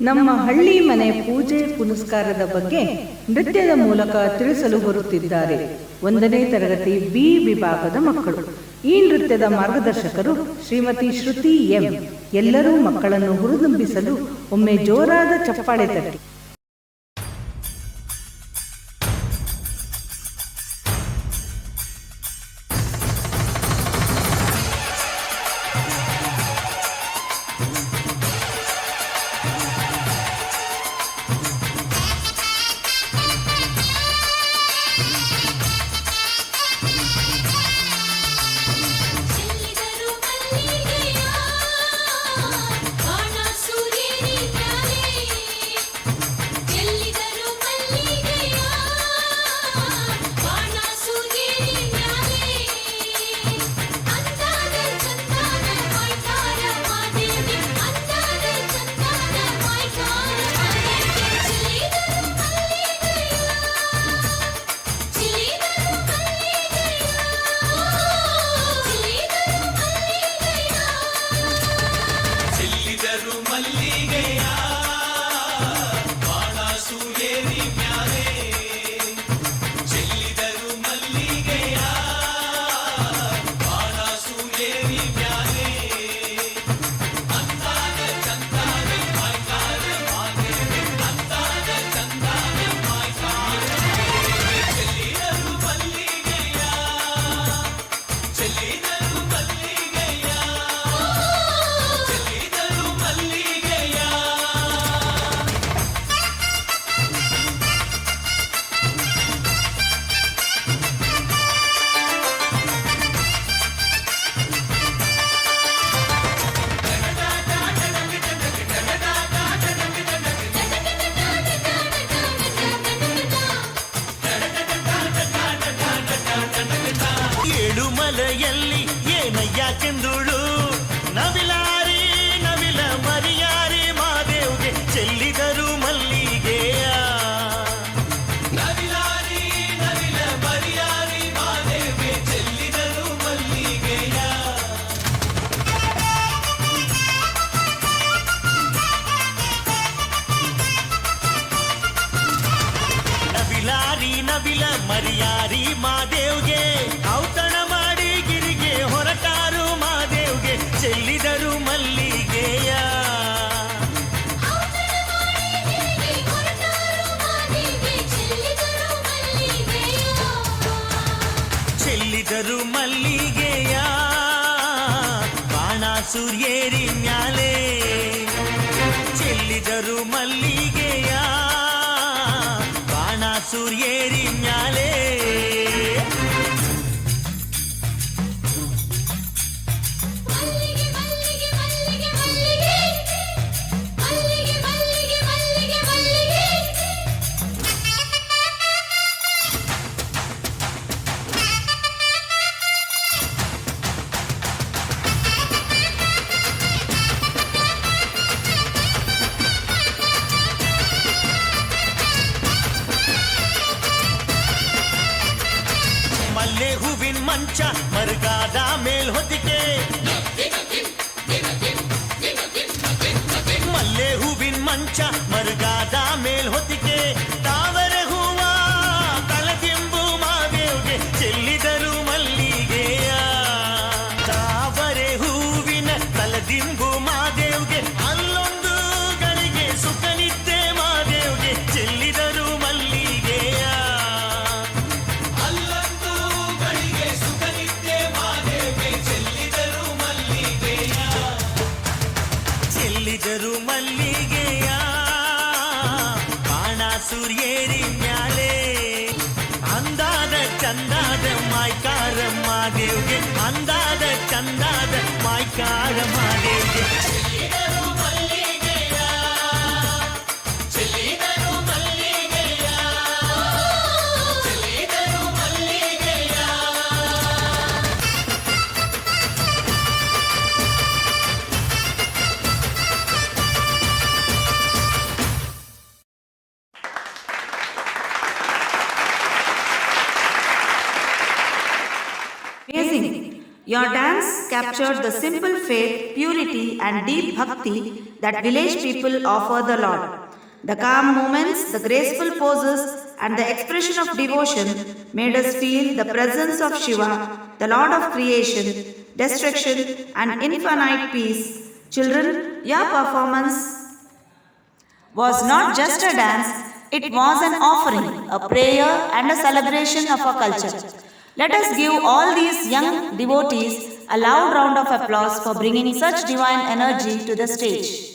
ನಮ್ಮ ಹಳ್ಳಿ ಮನೆ ಪೂಜೆ ಪುನಸ್ಕಾರದ ಬಗ್ಗೆ ನೃತ್ಯದ ಮೂಲಕ ತಿಳಿಸಲು ಹೊರಟಿದ್ದಾರೆ 1ನೇ ತರಗತಿ ಬಿ ವಿಭಾಗದ ಮಕ್ಕಳು. ಈ ನೃತ್ಯದ ಮಾರ್ಗದರ್ಶಕರು ಶ್ರೀಮತಿ ಶ್ರುತಿ ಎಂ. ಎಲ್ಲರೂ ಮಕ್ಕಳನ್ನು ಹುರಿದುಂಬಿಸಲು ಒಮ್ಮೆ ಜೋರಾದ ಚಪ್ಪಾಳೆ ತಟ್ಟಿ. ಮಲೆಯಲ್ಲಿ ಏನಯ್ಯ ಕೆಂದುಳು ನವಿಲಾರಿ ನವಿಲ ಮರಿಯಾರಿ ಮಾದೇವ್ಗೆ ಚೆಲ್ಲಿದರು ಮಲ್ಲಿಗೆಯ. ನವಿಲಾರಿ ನವಿಲ ಮರಿಯಾರಿ ಮಾದೇವ್ಗೆ ಚೆಲ್ಲಿದರು ಮಲ್ಲಿಗೆಯ. ನವಿಲಾರಿ ನವಿಲ ಮರಿಯಾರಿ ಮಾದೇವ್ಗೆ ಔತಣ ಮಾಡಿ ಗಿರಿಗೆ ಹೊರಟಾರು ಮಾದೇವ್ಗೆ ಚೆಲ್ಲಿದರು ಮಲ್ಲಿಗೆಯ. ಚೆಲ್ಲಿದರು ಮಲ್ಲಿಗೆಯ ಬಾಣ ಸೂರ್ಯೇರಿ ಮ್ಯಾಲೆ. ಚೆಲ್ಲಿದರು ಮಲ್ಲಿಗೆಯ ಬಾಣ ಸೂರ್ಯೇರಿ ಮ್ಯಾಲೆ. ಮಲ್ಲೆ ಹೂವಿನ ಮಂಚ ಮರುಗಾದ ಮೇಲ್ ಹೊದಿಕೆ. ಮಲ್ಲೆ ಹೂವಿನ ಮಂಚ ಮರುಗಾದ ಮೇಲ್ ಹೊದಿಕೆ. ತಾವರೆ ಹೂವ ತಲೆದಿಂಬು ಮಾದೇವ್ಗೆ ಚೆಲ್ಲಿದರು ಮಲ್ಲಿಗೆಯ. ತಾವರೆ ಹೂವಿನ ತಲೆದಿಂಬು ಮಾದೇವ್ಗೆ ಅಲ್ಲೊಂದು ಗಳಿಗೆ ಸುಖನಿದ್ದೆ ಮಾದೇವ್ಗೆ ಚೆಲ್ಲಿದರು ಮಲ್ಲಿಗೆಯ. ಚೆಲ್ಲಿದರು ಮಲ್ಲಿಗೆಯ ಬಾಣ ಸೂರ್ಯೇರಿ ಮ್ಯಾಲೆ. ಅಂದಾದ ಚಂದಾದ ಮಾಯ್ಕಾರ ಮಾದೇವ್ಗೆ ಅಂದಾದ ಚಂದಾದ ಮಾಯ್ಕಾರ ಮಾದೇವ್ಗೆ ಚೆಲ್ಲಿದರು ಮಲ್ಲಿಗೆಯ. ಚೆಲ್ಲಿದರು ಮಲ್ಲಿಗೆಯ ಚೆಲ್ಲಿದರು ಮಲ್ಲಿಗೆಯ. Amazing. Your dance captured the simple faith, purity, and deep bhakti that village people offer the Lord. The calm movements, the graceful poses, and the expression of devotion made us feel the presence of Shiva, the Lord of creation, destruction, and infinite peace. Children, your performance was not just a dance, it was an offering, a prayer, and a celebration of our culture. Let us give all these young devotees a loud round of applause for bringing such divine energy to the stage.